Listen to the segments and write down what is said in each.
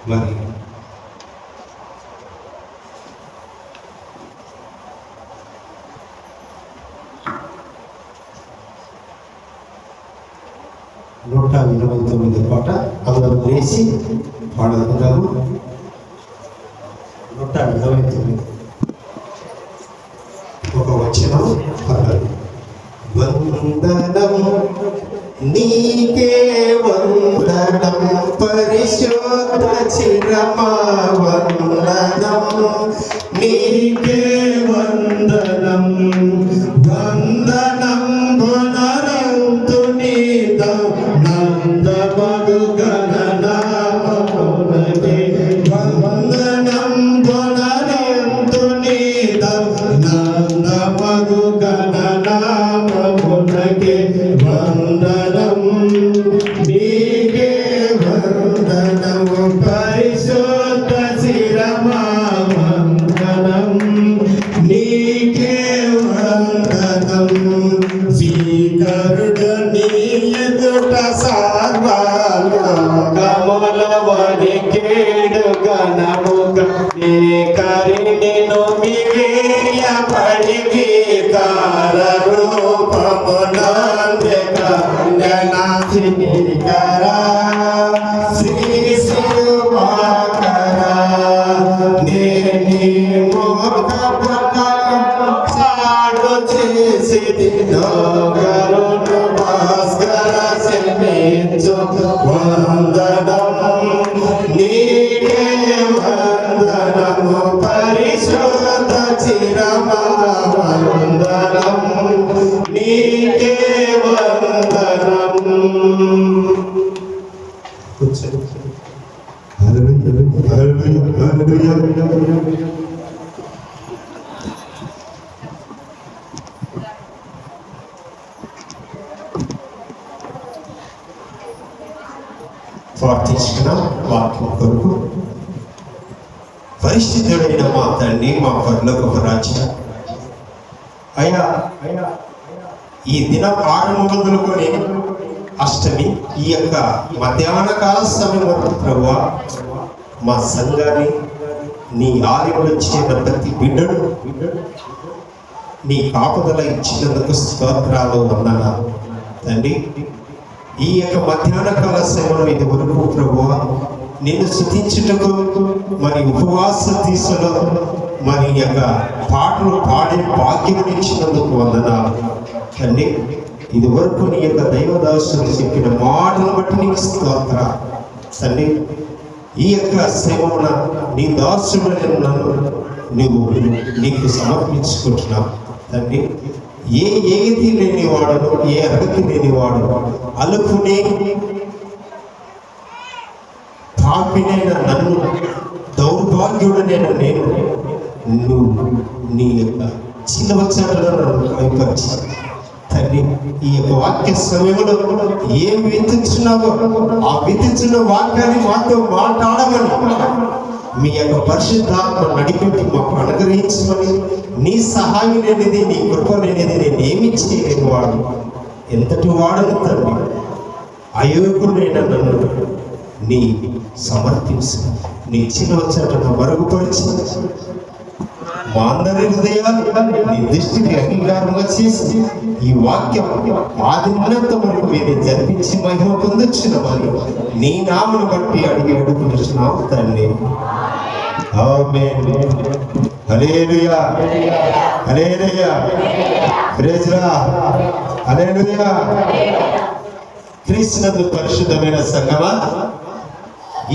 మరి నూట 29 పాట అందరూ వేసి పాడుకుందాము. 129 ఒక వచనం పర్లేదు. వందనం నీకే వందనం పరిశుద్ధ చిరమా వందనం నీకే వందనం వందనం పునరంతుని నందమగు గణనామమునకే వందనం పునరంతుని నందమగు గణనామమునకే వందనం నీకే వందనం పరిశుద్ధ శిరమా వందనం నీకే వందనం స్వీకరుడు నీ ఎదుట సర్వలోకముల వణికేడు గణముగా నీ కరిణిను మిగిలియ పడి గీతాల రూపమునందెగనాశినికరా శ్రీ శివాకరా నేని మోహపక సాడు చేసి నోగరును భాస్కర శమించు వందనం నీకే వందనము పరిశుద్ధ చిరమా వందనం నీకే వందనం. ప్రార్థించిన వాక్యం కొరకు పరిశుద్ధుడైన మా తండ్రి, మా పరలోకపు రాజా, అయ్యా ఈ దినం ఆరంభం మొదలుకొని అష్టమి ఈ యొక్క మధ్యాహ్న కాల సమయం వరకు ప్రభువా మా సంఘాన్ని నీ ఆలయంలో చేరిన ప్రతి బిడ్డను నీ కాపుదల ఇచ్చినందుకు స్తోత్రాలు వందనాలు తండ్రి. ఈ యొక్క మధ్యాహ్న కాల సమయంలో ఇది వరకు ప్రభువా నిన్ను స్తుతించుటకు మరి ఉపవాస దీక్షలో మరి యొక్క పాటలు పాడే భాగ్యం ఇచ్చినందుకు వందనాలు తండ్రి. ఇది వరకు నీ యొక్క దైవదాసులు చెప్పిన మాటలు బట్టి నీకు స్తోత్రాలు తండ్రి. ఈ యొక్క సేవమున నీ దాసుడైన నన్ను నువ్వు నీకు సమర్పించుకుంటున్నావు తండ్రి. ఏ ఏగతి లేనివాడను, ఏ అర్హత లేనివాడు, అలుపుని పాపినైన నన్ను, దౌర్భాగ్యుడనైన నేను నువ్వు నీ యొక్క చిన్నవచ్చాటలో నన్ను కైపరిచి తండ్రి ఈ యొక్క వాక్య సమయంలో ఏం విధించున్నావో ఆ విధించిన వాక్యాన్ని మాతో మాట్లాడమని మీ యొక్క పరిశుద్ధాత్మ నడిపెట్టి మాకు అనుగ్రహించమని, నీ సహాయం లేనిది, నీ కృప లేనిది నేను ఏమి చేయలేని వాడు, ఎంతటి వాడను తండ్రి. అయోగ్యుడైన నన్ను నీ సమర్పించు, నీ చిన్నవచ్చాటను మరుగుపరిచి మా అందరి హృదయాలు నీ దృష్టికి అంగీకారంగా చేసి ఈ వాక్యం ఆది ఉన్నంత వరకు మీరు జరిపించి మహిమ పొందొచ్చిన మరి నీ నామను బట్టి అడిగి అడుగుతున్నాం తండ్రి. ఆమేన్. హల్లెలూయా హల్లెలూయా ప్రైజ్ లార్డ్ హల్లెలూయా. క్రీస్తునందు పరిశుద్ధమైన సంగమా,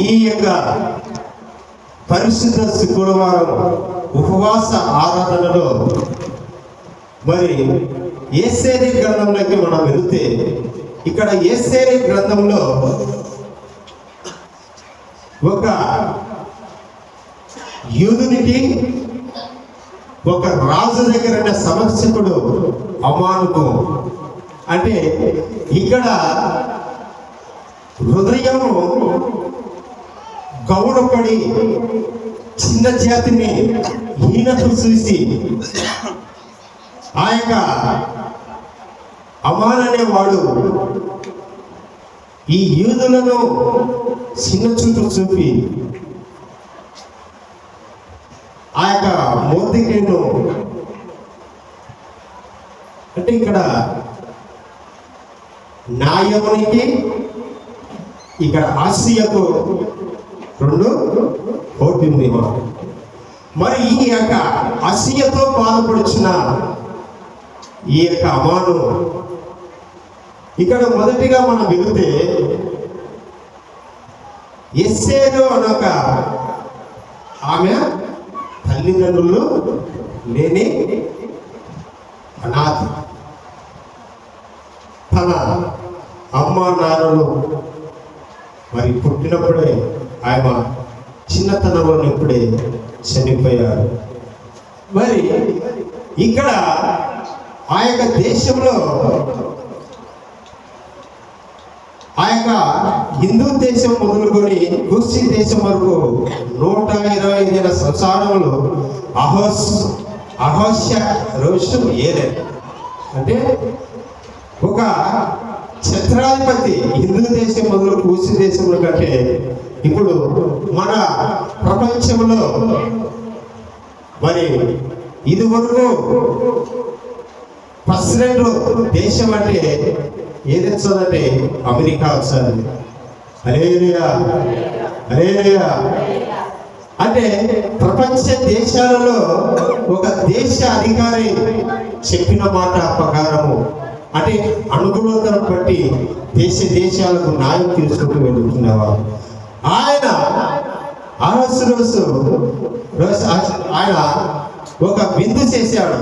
ఈ యొక్క పరిశుద్ధ శుక్రవారం ఉపవాస ఆరాధనలో మరి యేసేరీ గ్రంథంలోకి మనం వెళితే ఇక్కడ యేసేరీ గ్రంథంలో ఒక యూదునికి ఒక రాజు దగ్గర సమస్యకుడు అమానుకు అంటే ఇక్కడ హృదయము గౌరవపడి చిన్న జాతిని హీనత చూసి ఆ యొక్క అమాన్ అనేవాడు ఈ యూదులను చిన్న చూపు చూపి ఆ యొక్క మొర్దెకైను అంటే ఇక్కడ న్యాయమునికి ఇక్కడ ఆసియకు రెండు పోటీ ఉంది. మరి ఈ యొక్క అసూయతో బాధపడుచున్న ఈ యొక్క అమాను ఇక్కడ మొదటిగా మనం వెళితే ఎస్తేరు అనొక ఆమె తల్లిదండ్రులు లేని అనాథ. తన అమ్మ నాన్నలు మరి పుట్టినప్పుడే ఆమె చిన్నతనంలో ఇప్పుడే చనిపోయారు. మరి ఇక్కడ ఆ యొక్క దేశంలో ఆ యొక్క హిందూ దేశం మొదలుకొని కుర్సీ దేశం వరకు 125 సంవత్సరంలో అహోస్య రోజు ఏలే అంటే ఒక ఛత్రాధిపతి హిందూ దేశం మొదలు కుర్సీ దేశంలో కంటే ఇప్పుడు మన ప్రపంచంలో మరి ఇది వరకు ప్రెసిడెంట్ దేశం అంటే ఏది వచ్చాదంటే అమెరికా వచ్చాది. హల్లెలూయా హల్లెలూయా. అంటే ప్రపంచ దేశాలలో ఒక దేశ అధికారి చెప్పిన మాట ప్రకారము అంటే అనుగుణతను బట్టి దేశాలకు న్యాయం తీసుకుంటూ వెళ్తున్నవారు. ఆయన ఆయన ఒక విందు చేశాడు.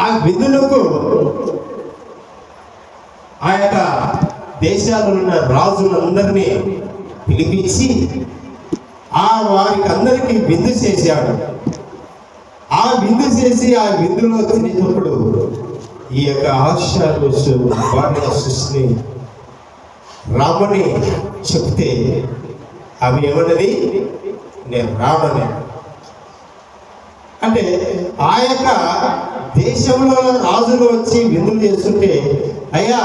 ఆ విందులకు ఆ యొక్క దేశాలలో ఉన్న రాజులందరినీ పిలిపించి వారికి అందరికీ విందు చేశాడు. ఆ విందు చేసి ఆ విందులో తినేటప్పుడు ఈ యొక్క ఆశాలు భార్య సృష్టిని రామని చెప్తే ఆమె ఏమన్నది, నేను రావడనే. అంటే ఆ యొక్క దేశంలో రాజులు వచ్చి విందులు చేస్తుంటే అయ్యా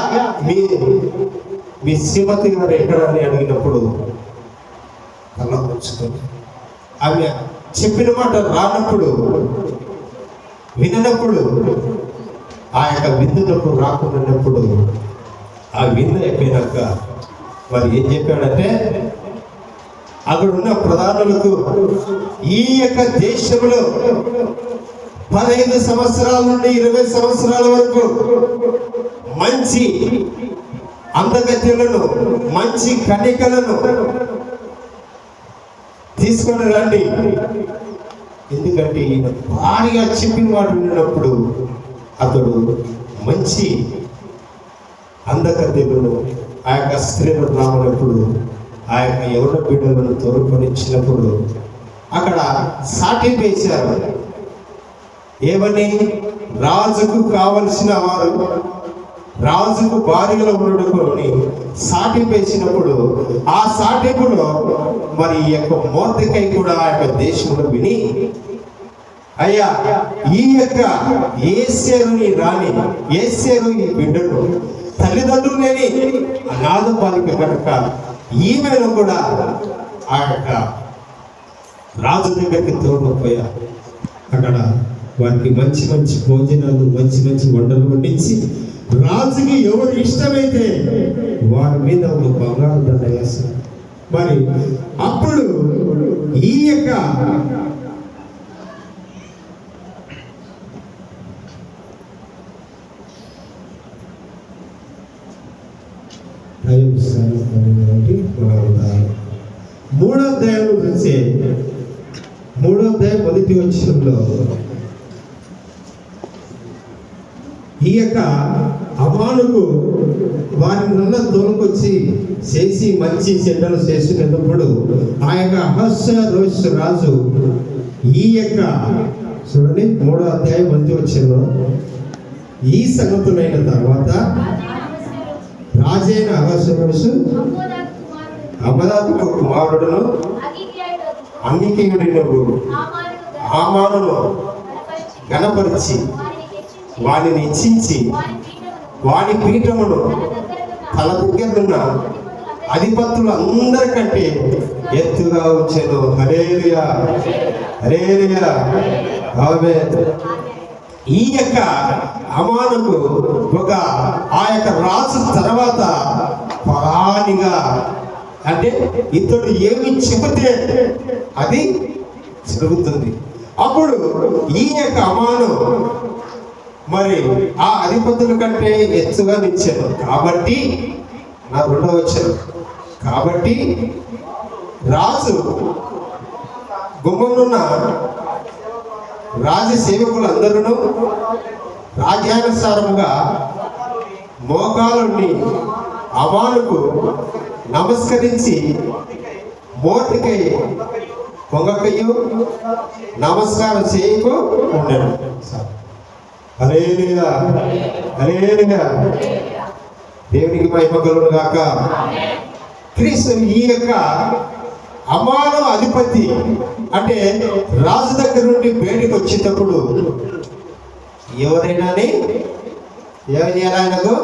మీ శ్రీమతి గారు ఎక్కడని అడిగినప్పుడు కళ్ళ ఉంచుతుంది. ఆమె చెప్పిన మాట రానప్పుడు వినప్పుడు ఆ యొక్క విందులకు రాకున్నప్పుడు ఆ విందు అయిపోయినాక మరి ఏం చెప్పాడంటే అక్కడ ఉన్న ప్రధానులకు ఈ యొక్క దేశంలో 15 సంవత్సరాల నుండి 20 సంవత్సరాల వరకు మంచి అందగత్యులను మంచి కన్యకలను తీసుకొని రండి. ఎందుకంటే ఈయన భారీగా చెప్పిన మాట విన్నప్పుడు అతడు మంచి అందగత్యులను ఆ యొక్క స్త్రీలను రామనప్పుడు ఆ యొక్క ఎవరి బిడ్డలను తోడుకొని ఇచ్చినప్పుడు అక్కడ సాటి వేశారు. ఏమని? రాజుకు కావలసిన వారు రాజుకు భార్యలో ఉండడుకొని సాటి వేసినప్పుడు ఆ సాటింపులో మరి ఈ యొక్క మొర్దెకై కూడా ఆ యొక్క దేశంలో విని అయ్యా ఈ యొక్క యేసేరుని రాణి యేసేరు ఈ బిడ్డను తల్లిదండ్రులు లేని అనాథ బాలిక కనుక ఈమెను కూడా ఆ యొక్క రాజు దగ్గరికి తోడుకుపోయా. అక్కడ వారికి మంచి మంచి భోజనాలు మంచి మంచి వంటలు వండించి రాజుకి ఎవరు ఇష్టమైతే వారి మీద ఒక బంగారు దండ వేస్తారు. మరి అప్పుడు ఈ యొక్క మూడో అధ్యాయంలో చూస్తే మూడో అధ్యాయం మొదటి వచనంలో ఈ యొక్క అమానుకు వారిని తోలుకొచ్చి చేసి మంచి చెడ్డలు చేసినప్పుడు ఆ యొక్క అహస్వేరోష్ రాజు ఈ యొక్క చూడండి మూడో అధ్యాయం మొదటి వచనంలో ఈ సంగతులైన తర్వాత రాజైన అహస్వేరోషు అమదాకు కుమారుడును అంగీకరించినప్పుడు హామానును గణపరిచి వాడిని ఇచ్చించి వాడి పీఠమును తన దగ్గరున్న అధిపతులు అందరికంటే ఎత్తుగా ఉంచెను. హల్లెలూయా, హల్లెలూయా, ఆమేన్. ఈ యొక్క అమానుకు ఒక ఆ యొక్క రాజు తర్వాత పరానిగా, అంటే ఇతడు ఏమి చెబితే అది జరుగుతుంది. అప్పుడు ఈ యొక్క అమాను మరి ఆ అధిపతుల కంటే ఎత్తుగా నిచ్చాను. కాబట్టి నా 2వ వచనం, కాబట్టి రాజు గుమ్మనున్న రాజ సేవకులందరూ రాజ్యానుసారముగా మోకాలుని అమానుకు నమస్కరించి మోర్దెకై పొంగకయు నమస్కారం చేయకు ఉండను. హల్లెలూయా, హల్లెలూయా, దేవునికి మహిమ కలుగును గాక. క్రీస్తు ఈ యొక్క అమాను అధిపతి అంటే రాజు దగ్గర నుండి బయటికి వచ్చేటప్పుడు ఎవరైనా ఏం చేయాలి? ఆయనకు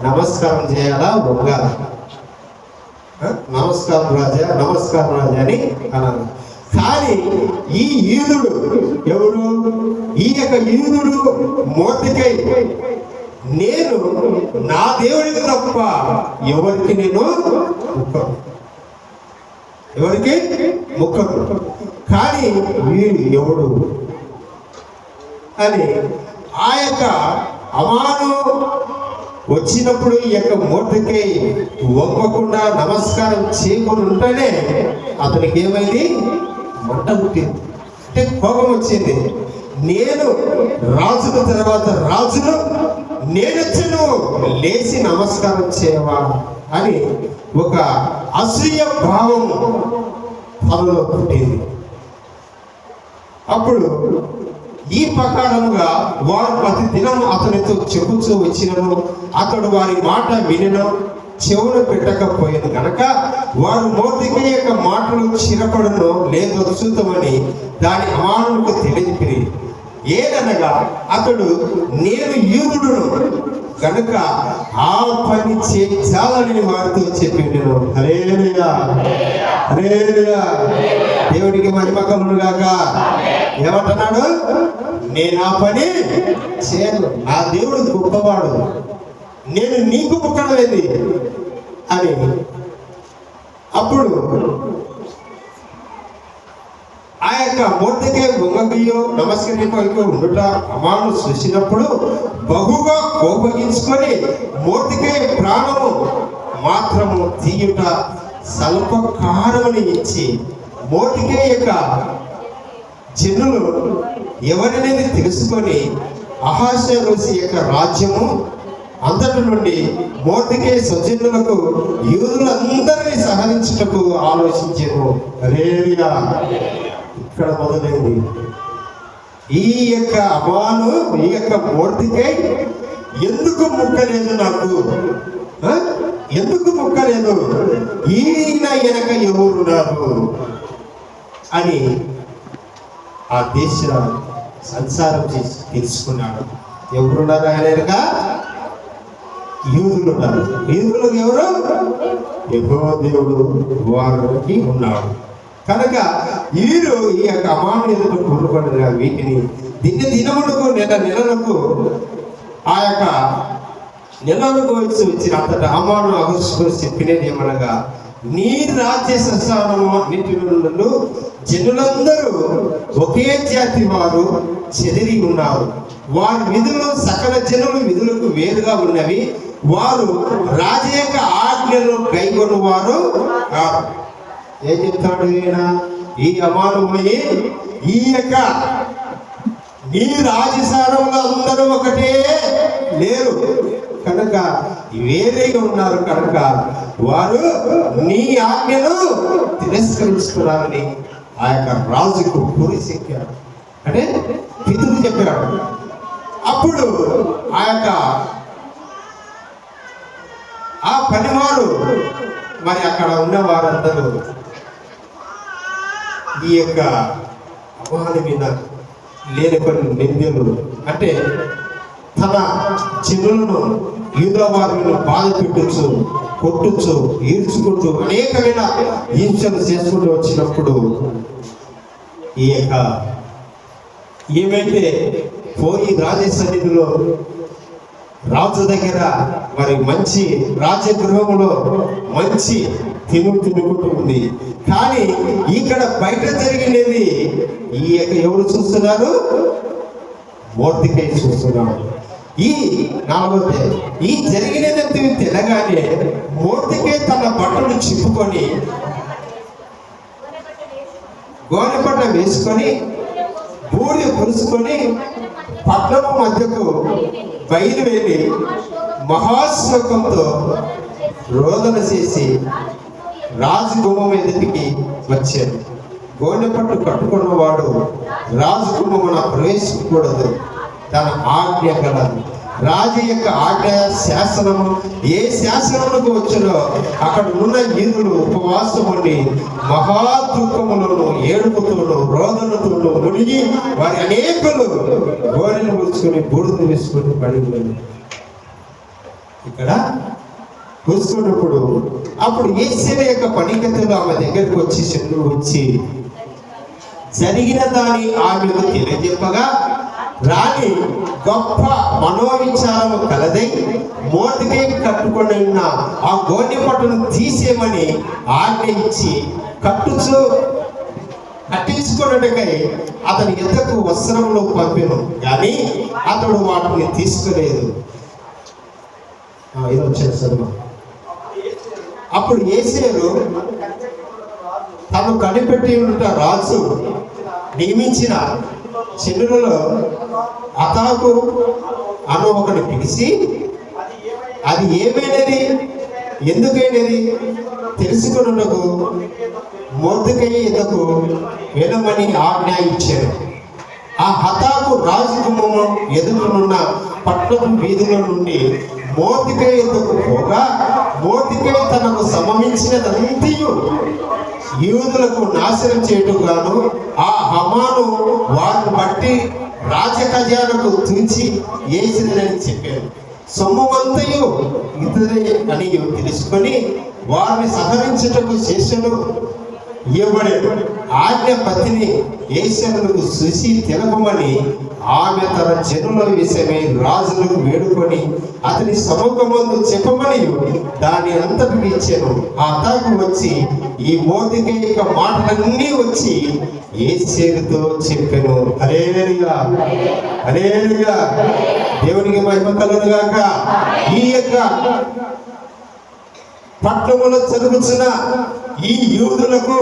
నమస్కారం చేయాలా? వంగాల. నమస్కారం రాజా, నమస్కారం రాజా అని అన్నారు. కానీ ఈ యూదుడు ఎవరు? ఈ యొక్క యూదుడు మోర్దెకై, నేను నా దేవుడికి తప్ప ఎవరికి నేను ముక్కను, ఎవరికి ముక్కను, కానీ వీడు ఎవడు అని ఆ యొక్క అమాను వచ్చినప్పుడు ఈ యొక్క మోర్దెకై వంగకుండా నమస్కారం చేయకుండా ఉంటేనే అతనికి ఏమైంది? మంట పుట్టింది, అంటే కోపం వచ్చింది. నేను రాజుల తర్వాత రాజును నేనొచ్చును, లేచి నమస్కారం చేయవా అని ఒక అసూయ భావం తనలో పుట్టింది. అప్పుడు ఈ ప్రకారముగా వారు ప్రతి దినం అతనితో చెబుతూ వచ్చినను అతడు వారి మాట వినను, చెవును పెట్టకపోయాను కనుక వారు మోర్దెకై యొక్క మాటలు చిరపడను లేదో చూద్దామని దాని అమానుకు తెలియజేరి, ఏదనగా అతడు నేను యూదుడును కనుక ఆ పని చేయాలని వారితో చెప్పిండెను. హల్లెలూయా, హల్లెలూయా, దేవుడికి మహిమ కలుగును గాక. ఏమంటున్నాడు? నేను ఆ పని చేయను, నా దేవుడు గొప్పవాడు, నేను నీకు ముక్కడలేదు అని. అప్పుడు ఆ యొక్క మోర్దెకై వంగకయు నమస్కరింపకయు ఉండుట అమాను చూసినప్పుడు బహుగా కోపగించుకొని మోర్దెకై ప్రాణము మాత్రము తీయుట స్వల్పకారమని ఇచ్చి మోర్దెకై యొక్క జనులు ఎవరినైనా తెలుసుకొని అహష్వేరోషు యొక్క రాజ్యము అంతటి నుండి మోర్దెకై స్వజనులకు యూదులందరినీ సహరించుటకు ఆలోచించెను. హల్లెలూయా, ఇక్కడ మొదలైంది. ఈ యొక్క అమాను, ఈ యొక్క మోర్దెకై ఎందుకు ముక్కలేదు నాకు? ఎందుకు ముక్కలేదు? ఈయన వెనక ఎవరున్నారు అని ఆ దేశ సంసారం చేసి తెలుసుకున్నాడు. ఎవరున్నారు ఆయన వెనక? యూదులు ఉన్నారు. యూదులు ఎవరు? యెహోవా దేవుడు వారికి ఉన్నాడు కనుక వీరు ఈ యొక్క అమాను ఎదుట కొనుగొనిన వీటిని దినములకు నెలలకు ఆ యొక్క నెలలకు వచ్చిన అంతటా అమాను అహష్వేరోషు చెప్పినది ఏమనగా, నీ రాజ్య సంస్థానము జనులందరూ ఒకే జాతి వారు చెదిరి ఉన్నారు, వారి విధులు సకల జనుల విధులకు వేరుగా ఉన్నవి, వారు రాజు యొక్క ఆజ్ఞలు కైగొన్న వారు కాదు. ఏం చెప్తాడు ఈయన? ఈ అమాను పోయి ఈ యొక్క నీ రాజసారంలో అందరూ ఒకటే లేరు కనుక వేరేగా ఉన్నారు కనుక వారు నీ ఆజ్ఞను తిరస్కరిస్తున్నారని ఆ యొక్క రాజుకు పూరిశెక్కాడు, అంటే పితుడు చెప్పాడు. అప్పుడు ఆ యొక్క ఆ పనివారు మరి అక్కడ ఉన్న వారందరూ ఈ యొక్క అమాను మీద లేని కొన్ని నిందలు, అంటే తన జనులను యూదా వారిని బాధ పెట్టచ్చు, కొట్టచ్చు, ఈడ్చుకుంటూ అనేకమైన హింసలు చేసుకుంటూ వచ్చినప్పుడు ఏమైతే పోయి రాజ సన్నిధిలో రాజు దగ్గర మరి మంచి రాజగృహంలో మంచి తినుకుంటూ ఉంది. కానీ ఇక్కడ బయట జరిగినది ఎవరు చూస్తున్నారు? మొర్దెకై చూస్తున్నాడు. ఈ జరిగినది తెలగానే మొర్దెకై తన బట్టలు చింపుకొని గోనెపట్ట వేసుకొని బూడిద పులుసుకొని పట్టణం మధ్యకు బయలువెళ్ళి మహాశోకంతో రోదన చేసి రాజగుమ్మం ఎదుటికి వచ్చాడు. గోనెపట్టు కట్టుకున్నవాడు రాజగుమ్మమున ప్రవేశించకూడదు, తన ఆజ్ఞ గలదు. రాజు యొక్క ఆజ్ఞ శాసనము ఏ శాసనములకు వచ్చినో అక్కడ ఉన్న యూదులు ఉపవాసం ఉండి మహాదుఃఖములను, ఏడుపుతోను, రోదనతోను మునిగి వారి అనేకులు గోనెలు పులుచుకొని బూడిద వేసుకొని పడిపోయారు. ఇక్కడ కూర్చున్నప్పుడు అప్పుడు యేసయ్య యొక్క పనికత్తెలు ఆమె దగ్గరికి వచ్చి శత్రువు వచ్చి జరిగిన దాని ఆమెకు తెలియజెప్పగా రాణి గొప్ప మనోవిచారము కలదై మొర్దెకై కట్టుకొని ఉన్న ఆ గోనెపట్టును తీసేయమని ఆజ్ఞ ఇచ్చి కట్టించుకున్నట్టుకై అతని ఎద్దకు వస్త్రంలో పంపెను, కానీ అతడు వాటిని తీసుకోలేదు. ఇది వచ్చాడు సర్వ. అప్పుడు యేసేరు తను కనిపెట్టి ఉంట రాజు నియమించిన చెన్నులలో అతాకు అను ఒకటి పిలిచి అది ఏమైనది, ఎందుకైనది తెలుసుకున్నకు మొర్దెకై ఎద్దకు వెళ్ళమని ఆజ్ఞ ఇచ్చాడు. ఆ హతాకు రాజగుమ్మము ఎదురునున్న పట్టణం వీధుల నుండి మొర్దెకై ఎద్దకు పోగా మొర్దెకై తనకు సంభవించినదంతయు యూదులకు నాశనం చేయటంగాను ఆ హమాను వారిని బట్టి రాజఖజానకు తుంచి వేసినని చెప్పారు. సొమ్ముమంతయు ఇతరే అని తెలుసుకొని వారిని సహరించుటకు శేషను ఇవ్వబడే ఆజ్ఞ పత్తిని యేసయ్యను చూసి తెలపమని ఆమె తన జనుల విషయమై రాజులకు వేడుకొని అతని సముఖమందు చెప్పమని దాని అంతటికి ఇచ్చాను. ఆ తాకు వచ్చి ఈ మొర్దెకై యొక్క మాటలన్నీ వచ్చి యేసయ్యతో చెప్పాను. హల్లెలూయా, హల్లెలూయా, దేవునికి మహిమ కలుగును గాక. ఈ యొక్క పట్టణములో జరుగుతున్న ఈ యూదులకు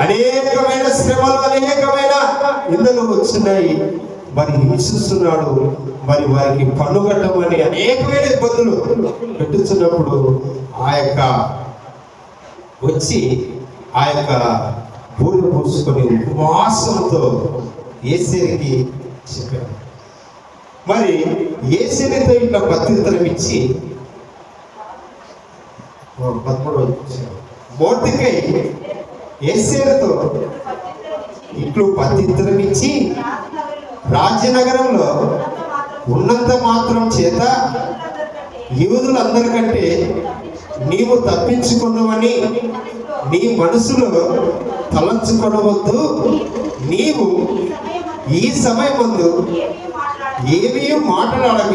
అనేకమైన శ్రమలు, అనేకమైన నిందలు వచ్చినాయి. మరి హింసిస్తున్నాడు, మరి వారికి పన్ను కట్టమని అనేకమైన ఇబ్బందులు పెట్టుతున్నప్పుడు వచ్చి ఆ యొక్క బూడిద పూసుకొని ఉపవాసంతో యేసయ్యకి చెప్పాడు. మరి యేసయ్యతో ఇట్లా ప్రత్యుత్తరం ఇచ్చి 13 మొర్దెకై యేసయ్యతో ఇట్లు ప్రత్యుత్తరం ఇచ్చి రాజ్యనగరంలో ఉన్నంత మాత్రం చేత యూదులందరికంటే నీవు తప్పించుకున్నావని నీ మనసులో తలంచుకొనవద్దు. నీవు ఈ సమయమందు ఏమీ మాట్లాడక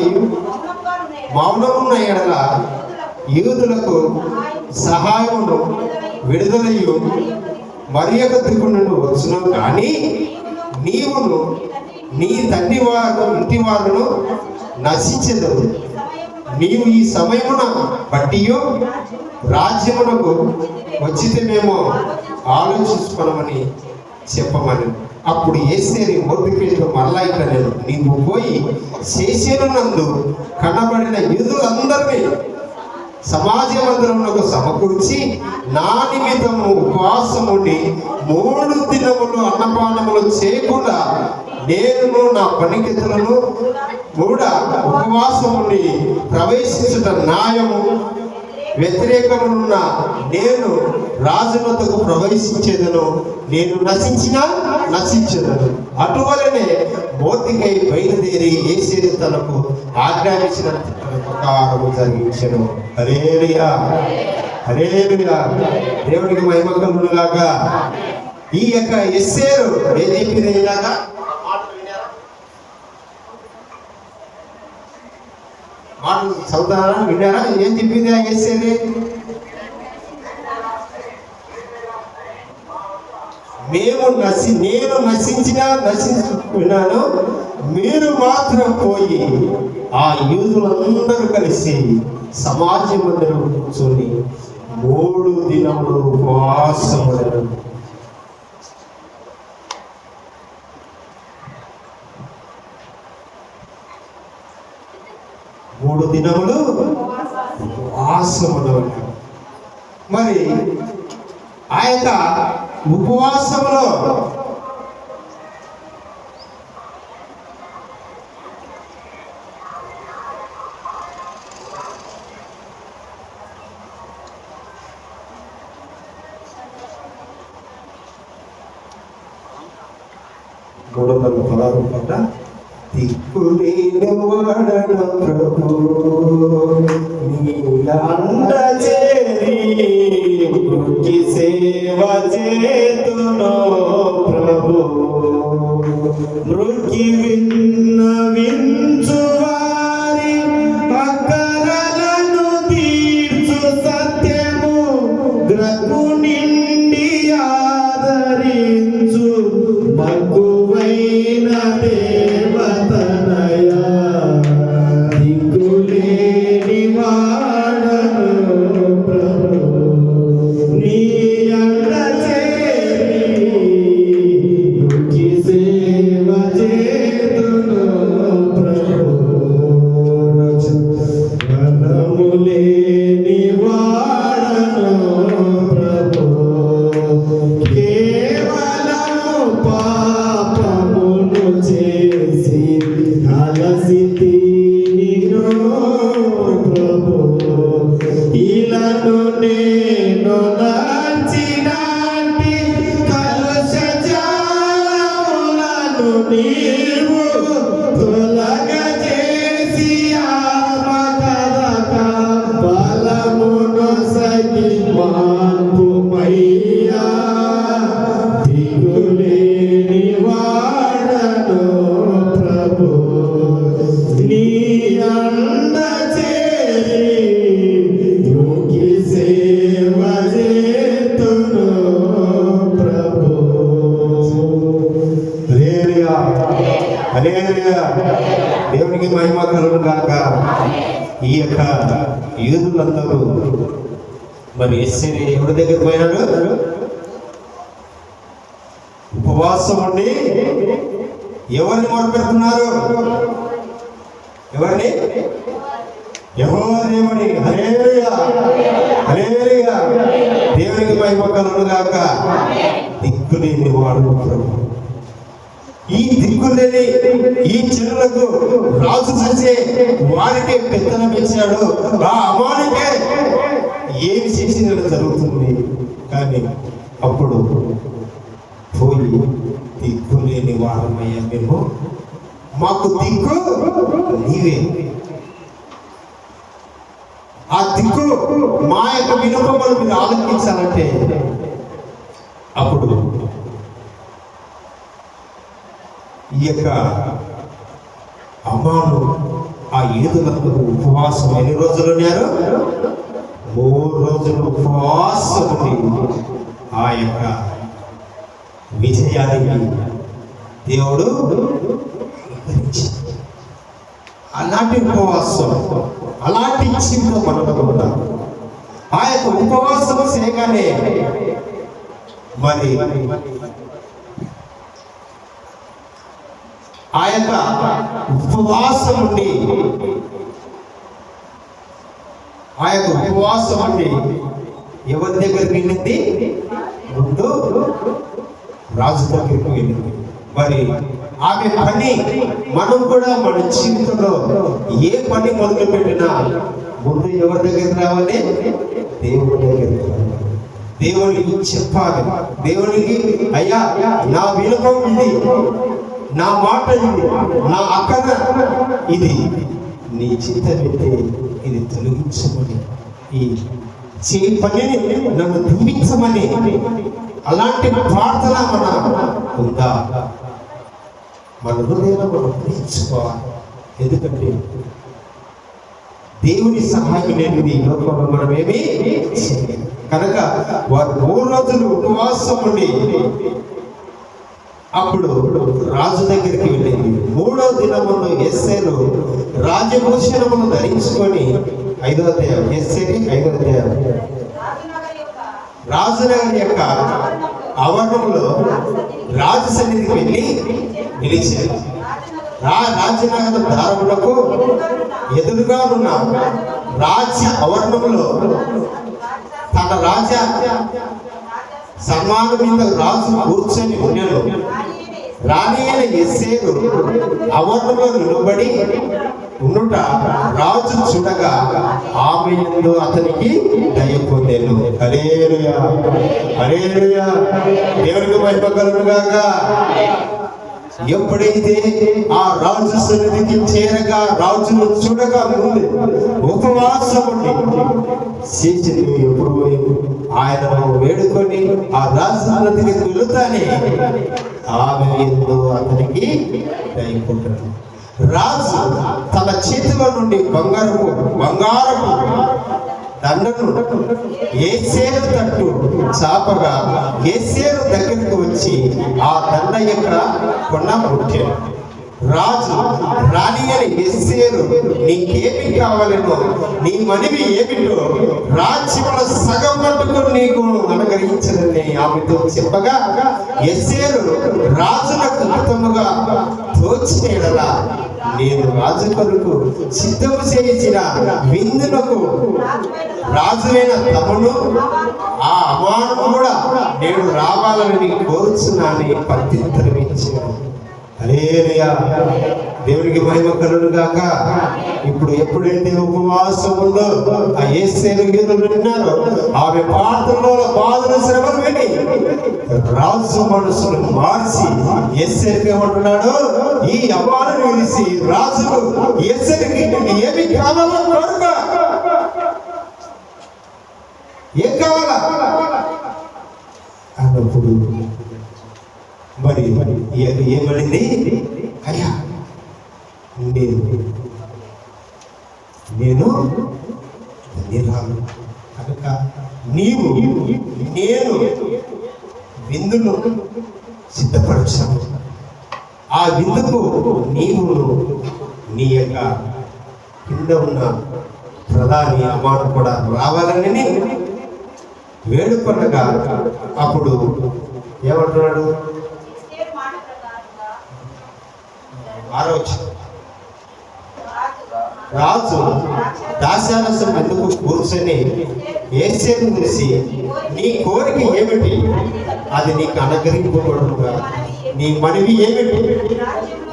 మౌనమున్న ఎడల యూదులకు సహాయమును, విడుదలయు మరి యొక్క దిగుండు వచ్చును, కానీ నీవును నీ తండ్రి వారు ఇంటి వారును నశించెదవు. నీవు ఈ సమయమున బట్టియు రాజ్యమునకు వచ్చితేమేమో ఆలోచించుకోమని చెప్పమని. అప్పుడు యేసయ్య మొర్దెకైతో మరలా ఇట్లా నేను నీవు పోయి శేషేను నందు కనబడిన యూదులందరినీ సమాజ మందిరమునకు సమకూర్చి నా నిమిత్తము ఉపవాసం ఉండి 3 దినములు అన్నపానములు చేయకుండా నేను నా పనికెత్తులను కూడా ఉపవాసం ఉండి ప్రవేశించుట న్యాయము వ్యతిరేకమున్న నేను రాజునకు ప్రవేశించేదను, నేను నశించేదను. అటువలనే మోర్దెకై బయలుదేరి యేసేరు తనకు ఆజ్ఞాపించిన ప్రకారము జరిగించెను. హల్లెలూయా, హల్లెలూయా. దేవునికి మహిమ కలుగునుగాక. ఈ యొక్క ఎస్తేరు ఏం చెప్పింది? ఇలాగా మాటలు చదువుతారా, విన్నారా? ఏం చెప్పింది ఆ ఎస్తేరు? నేను నశించుకున్నాను, మీరు మాత్రం పోయి ఆ యూదులందరూ కలిసి సమాజ మందిరం కూర్చొని 3 దినములు ఉపవాసములను. 3 దినములు ఉపవాసములు. మరి ఆ యొక్క ఉపవాసములో దిక్కులేని వాడను ప్రభు, నీ అండ చేరి మృతి సేవ చేతును ప్రభు. మృతి విన్నవించు వారి అక్కరలను తీర్చు సత్యము గ్రహు నిండి ఆదరించు మక్కువైన దేవతనయా. దిక్కులేని వాడను ప్రభు, నీ అండ చేరి మృతి సేవ చేతును ప్రభు. బలములేని వాడను ప్రభు, కేవలము పాపమును చేసి అలసితినిను ప్రభు. ఇలను నేను నడిచినాటి కలుషజాలములను నీవు తొలగజేసి ఆత్మకథక బలమును సగి మార్పుమయ్యా. దిగులేని వాడను ప్రభు, నీ అండ చేరి మృతి సేవ చేతును ప్రభు. హల్లెలూయా, హల్లెలూయా. దేవునికి మహిమ కలుగును గాక. ఈ యొక్క యూదులందరూ మరి ఎస్సేరు ఎవరి దగ్గర పోయినారు? ఉపవాసం ఉండి ఎవరిని మొరపెడుతున్నారు? ఎవరిని? యెహోవా దేవుని. హల్లెలూయా, హల్లెలూయా. దేవునికి మహిమ కలుగును గాక. దిక్కులేని వాడు ప్రభు. ఈ దిక్కులేని ఈ జనులకు రాజు చేసే వారికే పెత్తనం ఇచ్చాడు. ఆ అమానికే ఏమి చేసిన జరుగుతుంది. కానీ అప్పుడు పోయి దిక్కులేని వారమయ్యా మేము, మాకు దిక్కు నీవే. ఆ దిక్కు మా యొక్క విన్నపములు మీరు ఆలోచించాలంటే అప్పుడు ఈ యొక్క అమ్మాను ఆ యూదులకు ఉపవాసం ఎన్ని రోజులు ఉన్నారు? 3 రోజులు ఉపవాసం ఉండి ఆ యొక్క విజయానికి దేవుడు అలాంటి ఉపవాసం, అలాంటి చింత మనకుండా ఆ యొక్క ఉపవాసం చేయగానే మరి ఆ యొక్క ఉపవాసం ఉండి ఎవరి దగ్గరికి వెళ్ళింది? ముందు రాజు దగ్గరికి వెళ్ళింది. మరి ఆమె పని మనం కూడా మన జీవితంలో ఏ పని మొదలు పెట్టినా ముందు ఎవరి దగ్గరికి రావాలి? దేవుడి దగ్గరికి రావాలి. దేవునికి చెప్పాలి. దేవునికి, అయ్యా నా వినపం ఇది, నా మాట ఇది, నా అక్కన ఇది, నీ చిత్తమైతే ఇది తొలగించమని, ఈ పనిని నన్ను దీవించమని, అలాంటి ప్రార్థన మన ఉందా? మన హృదయంలో మనం గ్రహించుకోవాలి. ఎందుకంటే దేవుని సహాయం లేనిది ఈ లోకంలో మనమేమీ చేయలేము. కనుక వారు 3 రోజులు ఉపవాసం ఉండి అప్పుడు రాజు దగ్గరికి వెళ్ళింది. 3వ దినమును ఎస్తేరు రాజభూషణమును ధరించుకొని 5వ అధ్యాయం, ఎస్తేరు 5వ అధ్యాయం, రాజునగర్ యొక్క ఆవరణంలో రాజు సన్నిధికి వెళ్ళి నిలిచారు. రాజనగర దారములకు ఎదురుగా ఉన్న రాజ్య ఆవరణంలో తన రాజా సన్మానం మీద రాజు కూర్చొని ఉన్నాడు. రాణి అయిన ఎస్తేరు ఆవరణంలో నిలబడి ఉండుట రాజు చూడగా ఆమె యందు అతనికి దయ పొందెను. హల్లెలూయా, హల్లెలూయా, దేవునికి మహిమ కలుగును గాక. ఎప్పుడైతే ఆ రాజు సన్నిధికి చేరగా రాజును చూడగా ముందు ఉపవాసం చేసింది. ఎప్పుడు ఆయనను వేడుకొని ఆ రాజు సన్నిధికి వెళుతానే ఆమె ఎందు అతనికి దయకుంటాడు. రాజు తన చేతిలో నుండి బంగారపు దండను ఎస్తేరు తట్టు చాపగా ఎస్తేరు దగ్గరకు వచ్చి ఆ దండ యొక్క కొన ముట్టాడు. రాజు రాణి అని ఎస్తేరు, నీకేమి కావాలేమో, నీ మనవి ఏమిటో రాజ్యముల సగం మట్టుకు నీకు అనుగ్రహించదని ఆమెతో చెప్పగా ఎస్తేరు రాజులకు హితముగా తోచిన ఎడల నేను రాజు కొరకు సిద్ధము చేయించిన విందులకు రాజువైన తమ్ముడు ఆ అమాను కూడా నేను రావాలని కోరుచున్నానని ప్రత్యుత్తరం ఇచ్చాను. హల్లెలూయా, దేవునికి మహిమ కలుగును గాక. ఇప్పుడు ఎప్పుడైతే ఉపవాసం ఉందో ఆ ఎస్తేరు గీతలు విన్నారో ఆమె ప్రార్థనలో బాధలు శ్రమలు విని రాజు మనసును మార్చి ఎస్తేరుకి ఏమంటున్నాడు? ఈ అమ్మాను పిలిచి రాజుకు ఎస్తేరుకి ఏమి కావాలో కోరుక, ఏం కావాలా అన్నప్పుడు మరి ఏమడింది? అయ్యా నేను నిరాలు కనుక నేను విందును సిద్ధపరచాను. ఆ విందుకు నీవు నీ యొక్క కింద ఉన్న ప్రధాని అమ్మాను కూడా రావాలని వేడుకొనగా అప్పుడు ఏమంటున్నాడు? రాజు దాస్యారసం ఎందుకు కూర్చొని ఎస్తేరును చూసి, నీ కోరిక ఏమిటి? అది నీకు అనుగ్రహింపబడుగా. నీ మనవి ఏమిటి?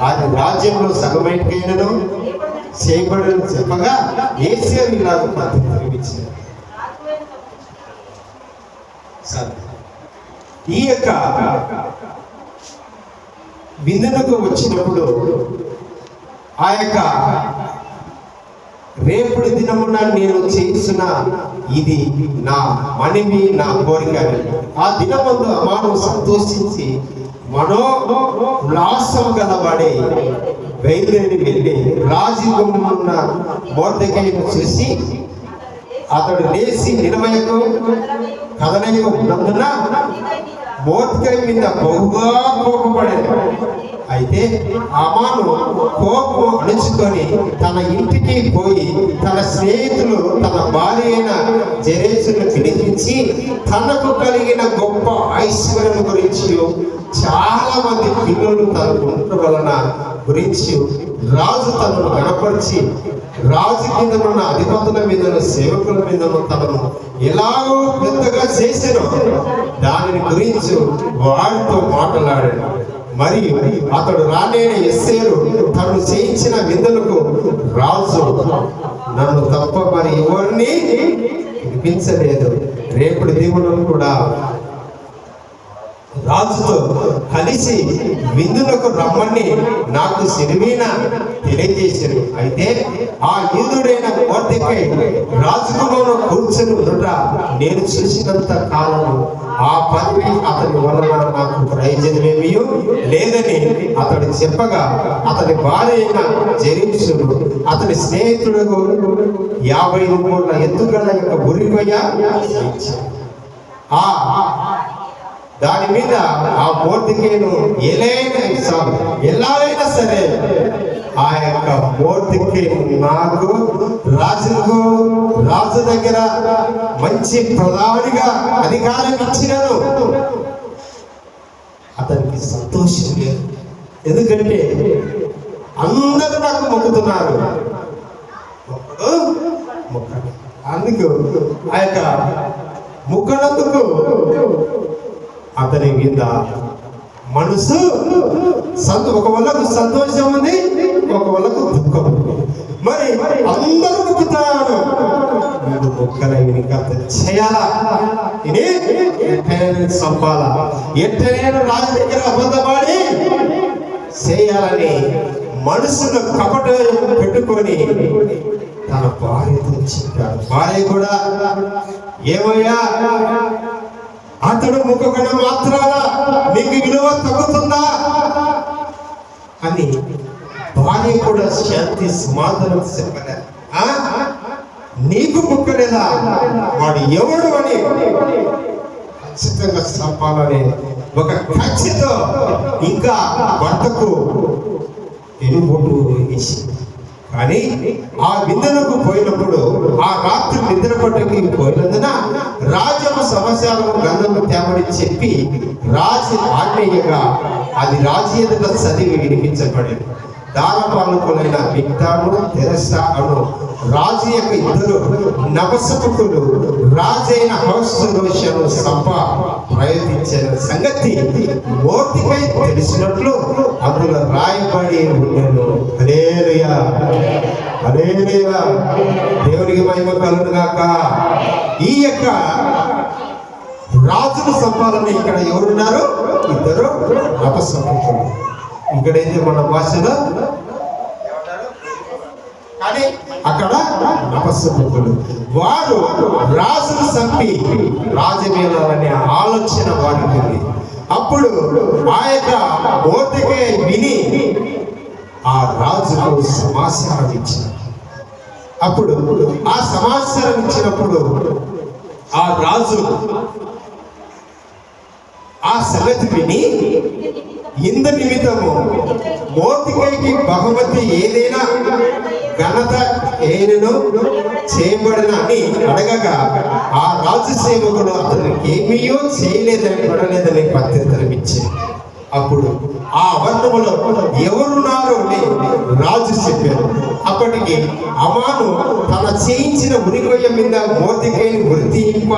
అది రాజ్యంలో సగమైనను చేయబడని చెప్పగా ఎస్తేరు ఇలాగ ప్రత్యుత్తరం ఇచ్చాడు. ఈ యొక్క విందుకు వచ్చినప్పుడు ఆ యొక్క రేపటి దినమున నేను చేసిన ఇది నా మనవి, నా కోరిక. ఆ దినమందు అమాను సంతోషించి మనోల్లాసం గలవాడే బయలుదేరి వెళ్ళి రాజగుమ్మమున్న మొర్దెకైను చూసి అతడు లేచి నిలవయకు కదలయకు ఉన్నందున మొర్దెకై మీద బహుగా కోపపడాడు. అయితే అమాను కోపం అణుచుకొని తన ఇంటికి పోయి తన స్నేహితులు తన భార్య అయిన జెరెషును పిలిపించి తనకు కలిగిన గొప్ప ఐశ్వర్యం గురించి, చాలా మంది పిల్లలు తనకు ఉండటం వలన గురించి రాజు తనను గణపరిచి రాజు కింద ఉన్న అధిపతుల మీదను సేవకుల మీదను తనను ఎలాగో పెద్దగా చేసినో దానిని గురించి వారితో మాట్లాడాడు. మరియు అతడు రాణి అయిన ఎస్తేరు తను చేయించిన విందులకు రాజు నన్ను తప్ప మరి ఎవరిని వినిపించలేదు. రేపుడు దేవుడు కూడా రాజుతో కలిసి విందులకు రమ్మని నాకు సెలవీన తెలియజేశారు. అయితే ఆ యూదుడైన మొర్దెకై రాజకుమారుడు కూర్చొని ఉండగా నేను చూసినంత కాలము ఆ పదవి అతని వలన నాకు ప్రయోజనమేమీ లేదని అతడు చెప్పగా, అతని భార్య అయిన జెరుషులు అతని స్నేహితుడు 50 మూట్ల ఎత్తుగల యొక్క బురికొయ్య దాని మీద ఆ మొర్దెకైను ఎలాగైనా సరే ఆ యొక్క మొర్దెకై నాకు రాజు దగ్గర మంచి ప్రధానిగా అధికారం ఇచ్చినను అతనికి సంతోషం లేదు. ఎందుకంటే అందరూ నాకు మొక్కుతున్నారు, అందుకు ఆ యొక్క ముక్కనందుకు అతని మీద మనసు ఒక వాళ్ళకు సంతోషం ఉంది, ఒక వాళ్ళకు దుఃఖం ఉంది. మరి అందరూ మొక్కుతారు, వీడు మొక్కలైన చేయాలా, ఇది సంపాలా, ఎట్టనైనా రాజు దగ్గర అబద్ధపడి చేయాలని మనసును కపట పెట్టుకొని తన భార్యతో చెప్పాడు. భార్య కూడా ఏమయ్యా, అతడు మొక్కకుండా మాత్రాన మీకు విలువ తగ్గుతుందా అని భార్య కూడా శాంతి సమాధానం చెప్పలే. నీకు మొక్కలేదా, వాడు ఎవడు అని ఖచ్చితంగా చంపాలని ఒక కక్షతో ఇంకా భర్తకు ఎనుబొట్టు వేసి, కానీ ఆ విందులకు పోయినప్పుడు ఆ రాత్రి నిద్ర పట్టుకి పోయినందున రాజ్యము సమాచారము గ్రంథము తేమని చెప్పి రాజు ఆజ్ఞగా అది రాజు ఎదుట చదివి వినిపించబడింది. దానపాలకులైన బిగ్తాను తెరసా అను రాజు యొక్క 2 నవసకులు రాజైన హోస్టరోషను ప్రయత్నించిన సంగతి మొర్దెకై తెలిసినట్లు అందులో రాయబడి ఉండెను. హల్లెలూయా, హల్లెలూయా, దేవునికి మహిమ కలుగును గాక. ఈ యొక్క రాజును సంపాలని ఇక్కడ ఎవరున్నారు? 2 నవసకులు. ఇక్కడైతే మన భాషలో కానీ అక్కడ నవసకులు. వారు రాజును చంపి రాజమేలాలనే ఆలోచన వారికి ఉంది. అప్పుడు ఆ యొక్క మొర్దెకై విని ఆ రాజుకు సమాచారం ఇచ్చారు. అప్పుడు ఆ సమాచారం ఇచ్చినప్పుడు ఆ రాజు ఆ సంగతి విని ఇందు నిమిత్తము మొర్దెకైకి బహుమతి ఏదైనా ఘనత ఏనను చేయబడిన అని అడగగా ఆ రాజు సేవకుడు అతనికి ఏమీయో చేయలేదని ప్రత్యుత్తరం ఇచ్చాడు. అప్పుడు ఆ వర్ణములో ఎవరున్నారో రాజు చెప్పారు. అప్పటికి అమాను తన చేయించిన ఉరికొయ్య మీద మొర్దెకైని వృత్తింప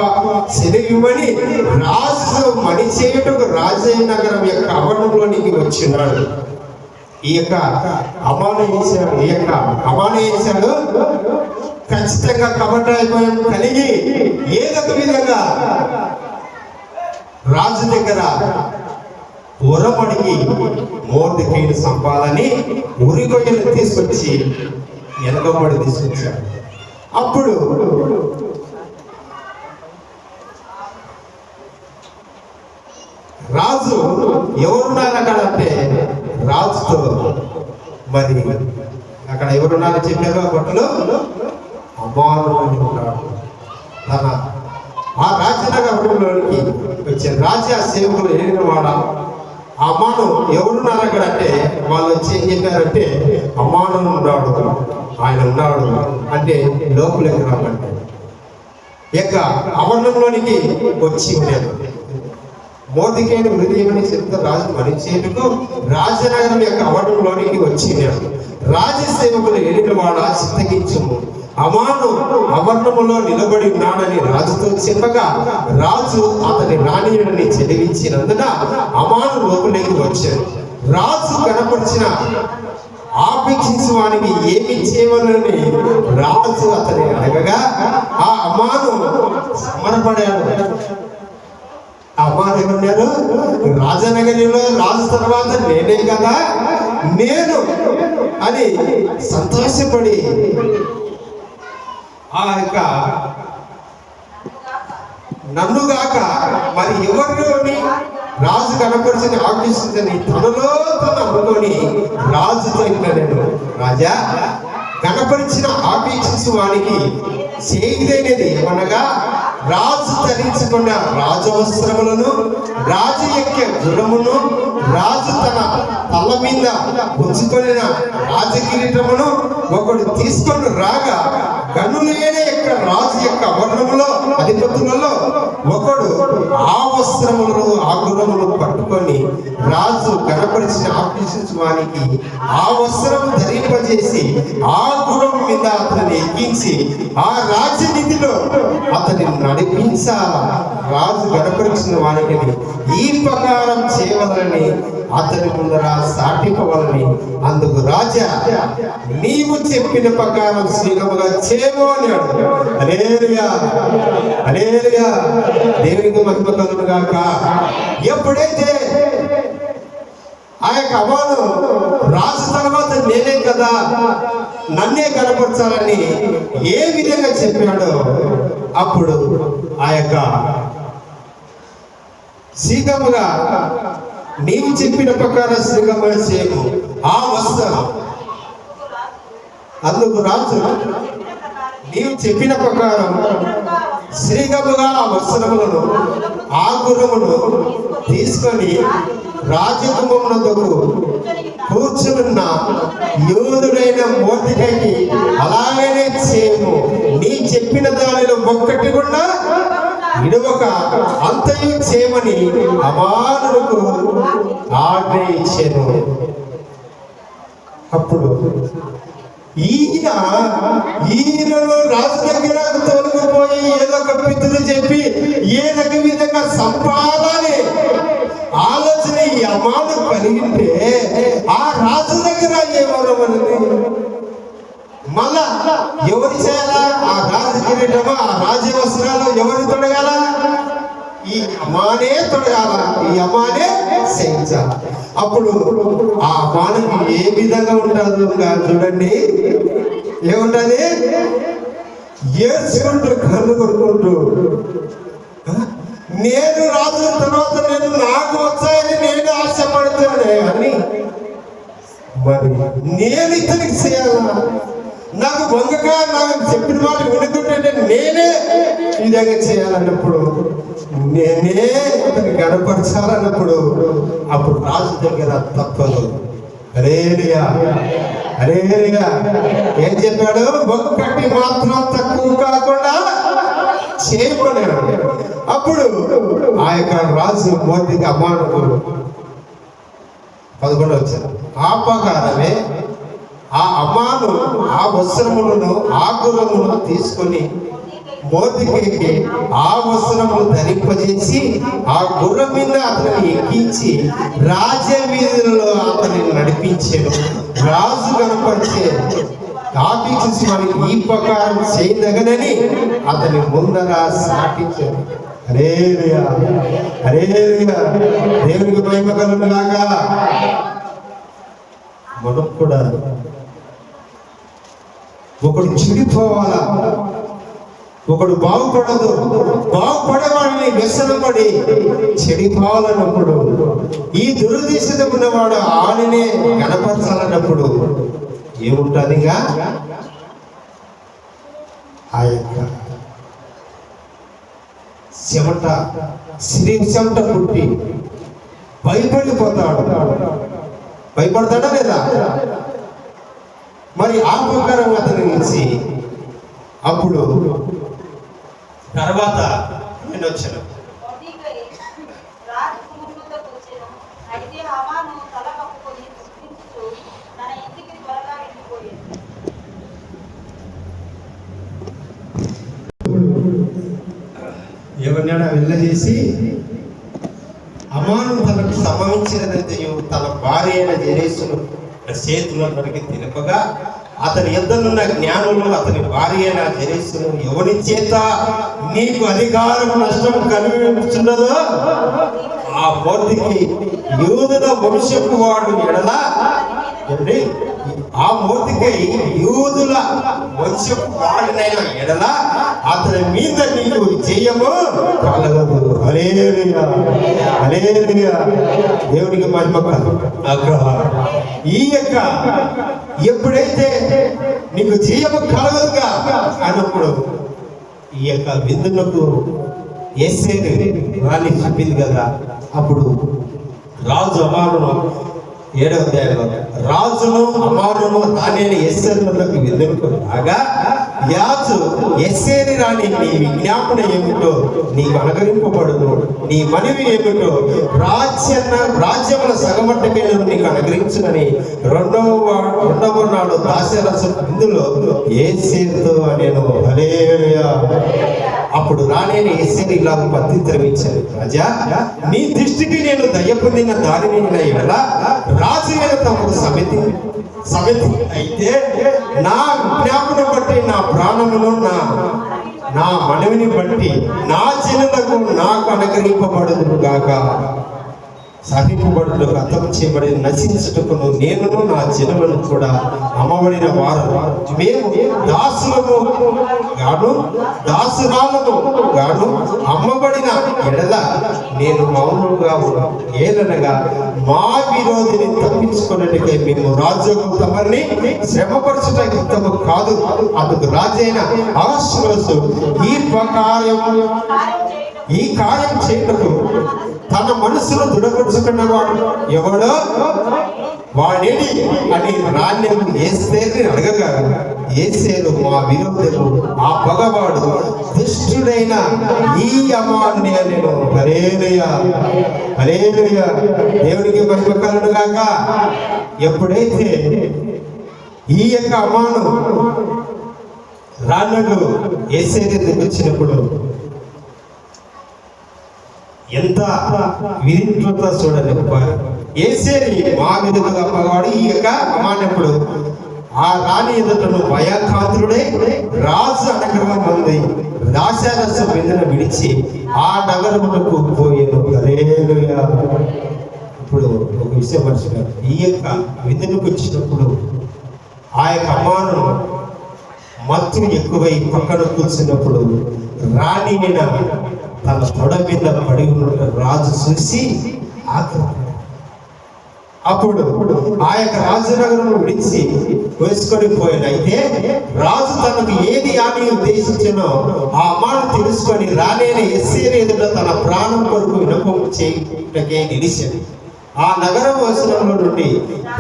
సెలవివ్వని రాజు మణి చేయుటకు రాజయ్య నగరం యొక్క ఆవరణంలోనికి వచ్చినాడు. ఈ యొక్క అమాను వేశాడు ఖచ్చితంగా కపటాయిపోయాం కలిగి ఏదొక విధంగా రాజు దగ్గర ఉరమడిగి మొర్దెకైని చంపాలని ఉరికొయ్యను తీసుకొచ్చి వెనకబడి తీసుకొచ్చాడు. అప్పుడు రాజు ఎవరున్నారు అక్కడ అంటే రాజుతో మరి అక్కడ ఎవరున్నారో చెప్పారు. ఆ బట్టలో అమాను అని ఉన్నాడు. తన ఆ రాజ్యనగరంలోనికి వచ్చారు. రాజ్య సేవకులు ఏడిన వాడ అమాను ఎవరున్నారు అక్కడ అంటే వాళ్ళు వచ్చి ఏం చెప్పారంటే అమాను ఉన్నాడు, ఆయన ఉన్నాడు అంటే లోపలికి రామంటే యొక్క ఆవరణంలోనికి వచ్చి ఉండేది. మొర్దెకైని మృతియమని చెప్తే రాజు మనిషేందుకు రాజనగరం యొక్క ఆవరణంలోనికి వచ్చినాడు. రాజసేవకులు ఎలినవాడ చిత్తగించుము, అమాను ఆవరణములో నిలబడి ఉన్నాడని రాజుతో చెప్పగా రాజు అతని రాణియుడిని చెలివించినందున అమాను లోపలికి వచ్చాడు. రాజు కనపరిచిన ఆపేక్షించి వానికి ఏమి చేయవలని రాజు అతని అడగగా ఆ అమ్మాను సమరపడాడు. అమ్మాను ఏమన్నారు? రాజనగరిలో రాజు తర్వాత నేనే కదా, నేను అని సంతోషపడి ఆ యొక్క నన్నుగాక మరి ఎవరిని రాజు కనపరిచిన ఆకర్షించని తనలో తను అనుకొని రాజుతో ఇంకా నేను రాజా కనపరిచిన ఆపేక్షించు వానికి చేయలేనిది ఏమనగా రాజు ధరించుకున్న రాజవస్త్రములను, రాజు యొక్క గుణమును, రాజు తన తల మీద ఉంచుకొనిన రాజకిరీటమును ఒకడు తీసుకొని రాగా గనులైన యొక్క రాజు యొక్క వర్ణములో అధిపతులలో ఒకడు ఆ వస్త్రములను ఆ గుణమును పట్టుకొని రాజు కనపరిచిన ఆకర్షించు వానికి ఆ వస్త్రము ధరింపజేసి ఆ గుణం మీద అతన్ని ఎక్కించి ఆ రాజనిధిలో అతని నడిపించాల. రాజు కనపరిచిన వానికి ఈ ప్రకారం చేయవలని అతని ముందర సాటిపోవాలని. అందుకు రాజా నీవు చెప్పిన ప్రకారం శీఘ్రముగా చేయము అన్నాడు. హల్లెలూయా, హల్లెలూయా, దేవునికి మహిమ కలుగును గాక. ఎప్పుడైతే ఆ యొక్క అమ్మాను రాజు తర్వాత నేనే కదా, నన్నే కనపరచాలని ఏ విధంగా చెప్పాడో అప్పుడు ఆ యొక్క శీఘ్రముగా నీవు చెప్పిన ప్రకారం శీఘ్రముగా చేయము ఆ వస్త్రం. అందుకు రాజు నీవు చెప్పిన ప్రకారం శీఘ్రముగా ఆ వస్త్రములను ఆ గుర్రమును తీసుకొని రాజకుమారునకు కూర్చున్న యోధుడైన మోర్దెకైకి అలాగనే చేయము. నీ చెప్పిన దానిలో ఒక్కటి కూడా విడవక అంతయు చేయమని అమానులకు ఆజ్ఞ ఇచ్చాను. అప్పుడు ఈయనలో రాజు దగ్గర తొలగిపోయి ఏదో ఒక పితులు చెప్పి ఏదో విధంగా సంపాదని ఆలోచన ఈ అమ్మాను కలిగింటే ఆ రాజు దగ్గర ఏమన్నది మళ్ళా ఎవరు చేయాలా? ఆ రాజు కిరీటమా ఆ రాజ వస్త్రాలు ఎవరు తొడగాల? ఈ అమ్మానే తొడగాల, ఈ అమ్మానే చేయించాల. అప్పుడు ఆ అమ్మానికి ఏ విధంగా ఉంటుందో చూడండి. ఏముంటది? ఏడ్చుకుంటూ కళ్ళు కొడుకుంటూ నేను రాజు తర్వాత నేను నాకు వచ్చాయని నేను ఆశపడుతున్నాను అని మరి నేను ఇతనికి చేయాలా? నాకు వంగగా నాకు చెప్పిన మాట వినుకుంటే నేనే ఈ విధంగా చేయాలన్నప్పుడు, నేనే అతన్ని గడపరచాలన్నప్పుడు అప్పుడు రాజు దగ్గర తప్పదు. హల్లెలూయా, హల్లెలూయా. ఏం చెప్పాడు? ఒక్కటి మాత్రం తక్కువ కాకుండా చేయమన్నాడు. అప్పుడు ఆ యొక్క రాజు మోదీకి అమ్మానుకు 11 వచ్చారు. ఆ ప్రకారమే ఆ అమ్మాను ఆ వస్త్రములను ఆ గుర్రమును తీసుకొని మోర్దెకైకి ఆ వస్త్రమును ధరింపజేసి ఆ గుర్రం మీద అతన్ని ఎక్కించి రాజవీధులలో అతన్ని నడిపించాడు. రాజు కనపరిచే ఆపేక్షించి మనకి ఈ ప్రకారం చేయదగనని అతని ముందర సాటించాడు. హల్లెలూయా, హల్లెలూయా, దేవునికి మహిమ కలుగును గాక. మనం కూడా ఒకడు చెడిపోవాలా, ఒకడు బాగుపడదు, బాగుపడేవాడిని వ్యసనపడి చెడిపోవాలన్నప్పుడు, ఈ దురుద్దేశం ఉన్నవాడు ఆడినే కనపరచాలన్నప్పుడు ఏముంటుందిగా? ఆ యొక్క చెమట చెమట పుట్టి భయపడిపోతాడు. భయపడతాడా లేదా? మరి ఆ ప్రకారం అతని నుంచి అప్పుడు తర్వాత నేను వచ్చాను. ఎవరినైనా వెళ్ళజేసి అమాను తనకు సంభవించినదైతే తన భార్య అయిన జెరెసును చేతులందరికీ తెలుపగా అతని యుద్ధనున్న జ్ఞానులు అతని భార్య అయిన జెరెసును ఎవరి చేత నీకు అధికారం నష్టం కలిగిస్తున్నదో ఆ మూర్తికి యూదుల వంశపు వాడు ఎడల ఆ మూర్తికై యూదుల వంశపు వాడినైన ఎడల అతని మీద నీకు జయము కలగదు. హల్లెలూయా, హల్లెలూయా, దేవునికి మహిమ. ఈ యొక్క ఎప్పుడైతే నీకు జయము కలగదుగా అన్నప్పుడు ఈ యొక్క విందులకు ఎస్సేని రాణి చెప్పింది కదా. అప్పుడు రాజు అమారును 7వ అధ్యాయంలో రాజును అమారును రాణి ఎస్సేరులకు విందులకు రాగా యాజు ఎస్సేని రాణి నీ విజ్ఞాపన ఏమిటో నీకు అనుగ్రహింపబడును, నీ మనవి ఏమిటో రాజ్యముల సగమట్టకైనా నీకు అనుగ్రహించునని రెండవ నాడు దాసరస విందులో ఎస్సేరుతో నేను. హల్లెలూయా. అప్పుడు రాణిని ఎస్సేరు ఇలా ప్రత్యుత్తరం ఇచ్చాను, రాజా నీ దృష్టికి నేను దయ పొందిన దానిని ఎడల రాజు మీద తమకు సమితి అయితే నా జ్ఞాపన బట్టి నా ప్రాణమును నా మనవిని బట్టి నా జనులకు నాకు అనుగ్రహింపబడును గాక. సహింపబడుటకు అర్థం చేయబడి నశించుటకును నేను నా జనులను కూడా అమ్మబడిన వారు మేము దాసులము గాను దాసురాలను గాను అమ్మబడిన ఎడల నేను మౌనముగా ఏలనగా మా విరోధిని తప్పించుకున్నట్టుగా మేము రాజుకు తమని శ్రమపరచుట యుద్ధము కాదు. అందుకు రాజైన అహష్వేరోషు ఈ కార్యం చేయటకు తన మనసును దృఢపరుచుకున్నవాడు ఎవడో వాడేడి అని రాణ్యము ఎస్తేరుని అడగగా ఎస్తేరు మా విరోధకు ఆ పగవాడు దుష్టుడైన ఈ అమాన్ని నేను. హల్లెలూయా, హల్లెలూయా, దేవునికి మహిమ కలుగును గాక. ఎప్పుడైతే ఈ యొక్క అమాను రాణకు ఎస్తేరు వచ్చినప్పుడు ఎంత విధింపులతో చూడండి. ఎస్సేరు మా విధంగా పగవాడు ఈ యొక్క అమాన్యప్పుడు ఆ రాణి ఎదుటను భయకాంతుడై రాజు అనుగ్రహం పొంది దాసరస విందును విడిచి ఆ నగరమునకు పోయేను. హల్లెలూయా. ఇప్పుడు ఒక విషయం మర్చిపోయారు. ఈ యొక్క విందుకు వచ్చినప్పుడు ఆ యొక్క అమ్మాను మత్తు ఎక్కువై పక్కన కూర్చున్నప్పుడు రాణి తన తొడ మీద పడి ఉన్న రాజు చూసి అప్పుడు ఆ యొక్క రాజనగరం విడిచి వేసుకొని పోయాడు. అయితే రాజు తనకు ఏది హాని ఉద్దేశించినో ఆ అమ్మాను తెలుసుకొని రాణి ఎస్సేరు ఎదుట తన ప్రాణం కొరకు వినపం చేయటకే నిలిచింది. ఆ నగర వసనంలో నుండి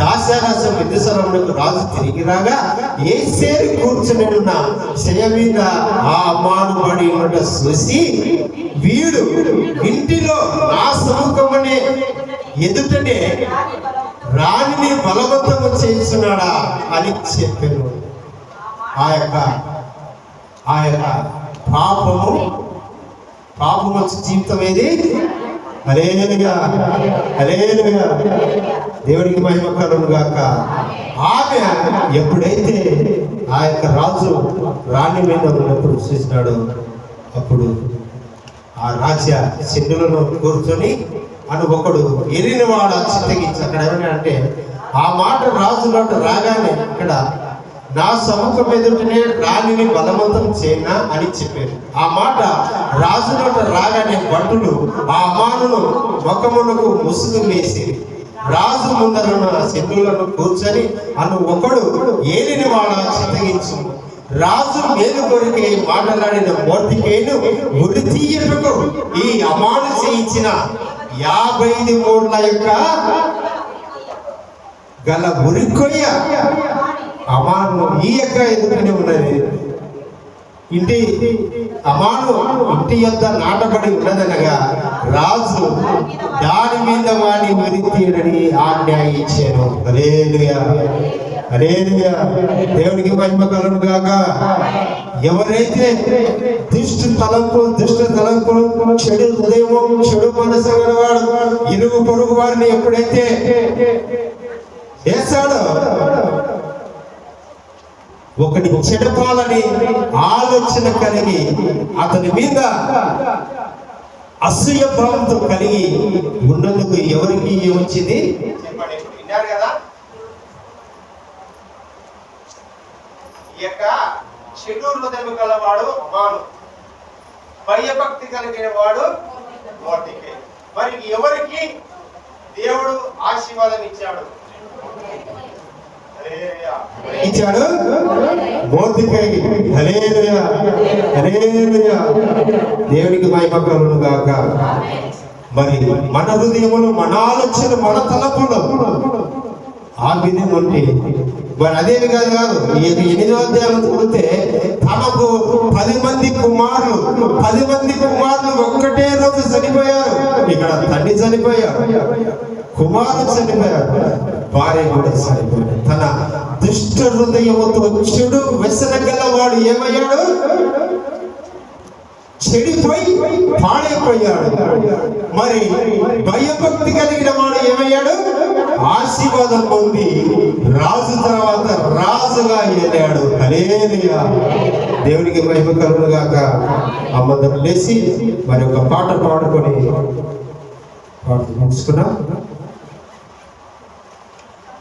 దాసరస విందుసరమునకు రాజు తిరిగి రాగా ఎస్సేరు కూర్చుని ఉన్న శయ మీద ఆ అమ్మాను పడి ఉండట చూసి వీడు ఇంటిలో నా సముఖమనే ఎదుటనే రాణిని బలవంతము చేస్తున్నాడా అని చెప్పాను. ఆ యొక్క పాపము జీవితం ఏది? హల్లెలూయా, హల్లెలూయా, దేవుడికి మహిమ కలుగును గాక. ఆమె ఎప్పుడైతే ఆ యొక్క రాజు రాణి మీద ఉన్నప్పుడు చూసినాడు, అప్పుడు ఆ రాజ్య సింధులను కూర్చొని అని ఒకడు ఎరిన వాడు చిత్తగించి అక్కడ ఏమంటే ఆ మాట రాజులోకి రాగానే ఇక్కడ నా సముఖం ఎదుటనే రాణిని బలవంతం చేయనా అని చెప్పారు. ఆ మాట రాజులోట రాగానే భటులు ఆ అమ్మానును ముఖమునకు ముసుగు వేసి రాజు ముందరున్న సింధులను కూర్చొని అను ఒకడు ఏలిన వాడ చిత్తగించు రాజు మేలు కొరికే మాట్లాడిన మోర్దికేయును ఉరి తీయటకు ఈ అమాను చేయించిన 55 మూరల యొక్క గల ఉరికొయ్య అమాను ఈ యొక్క ఎదుటనే ఉన్నది. అమాను ఇంటి యొద్ద నాటబడి ఉన్నదనగా రాజు దాని మీద వాడి ఉరి తీయడని ఆజ్ఞ ఇచ్చాను. హల్లెలూయా, హల్లెలూయా, దేవునికి మహిమ కలుగును గాక. ఎవరైతే దుష్ట తలంపులు చెడు హృదయము చెడు మనసు గలవాడు ఇరుగు పొరుగు వారిని ఎప్పుడైతే వేశాడు. ఒకటి చెడపాలని ఆలోచన కలిగి అతని మీద అసూయ భావంతో కలిగి ఉన్నందుకు ఎవరికి ఏమొచ్చింది విన్నారు కదా. ఈ యొక్క చెడు హృదయం గలవాడు మాను, భయభక్తి కలిగిన వాడు మోర్దెకై. మరి ఎవరికి దేవుడు ఆశీర్వాదం ఇచ్చాడు? ఇచ్చాడు మోర్దెకై. హల్లెలూయా, హల్లెలూయా. దేవునికి మహిమ కలుగును గాక. మరి మన హృదయములు, మన ఆలోచనలు, మన తలపులు ఆ విధంగా ఉంటే మరి అదేవి కాదు. ఈ 8వ అధ్యాయం చూస్తే తమకు 10 మంది కుమారులు ఒక్కటే రోజు చనిపోయారు. ఇక్కడ తండ్రి చనిపోయారు, కుమారుడు చనిపోయారు, భార్య కూడా చనిపోయారు. తన దుష్ట హృదయముతో చెడు వ్యసన గలవాడు ఏమయ్యాడు? చెడిపోయి పాడైపోయాడు. మరి భయభక్తి కలిగిన వాడు ఏమయ్యాడు? ఆశీర్వాదం పొంది రాజు తర్వాత రాజుగా ఏలాడు. హల్లెలూయా, దేవునికి మహిమ కలుగును గాక. అమ్మదం లేచి మరి ఒక పాట పాడుకొని ముగించుకున్నాం.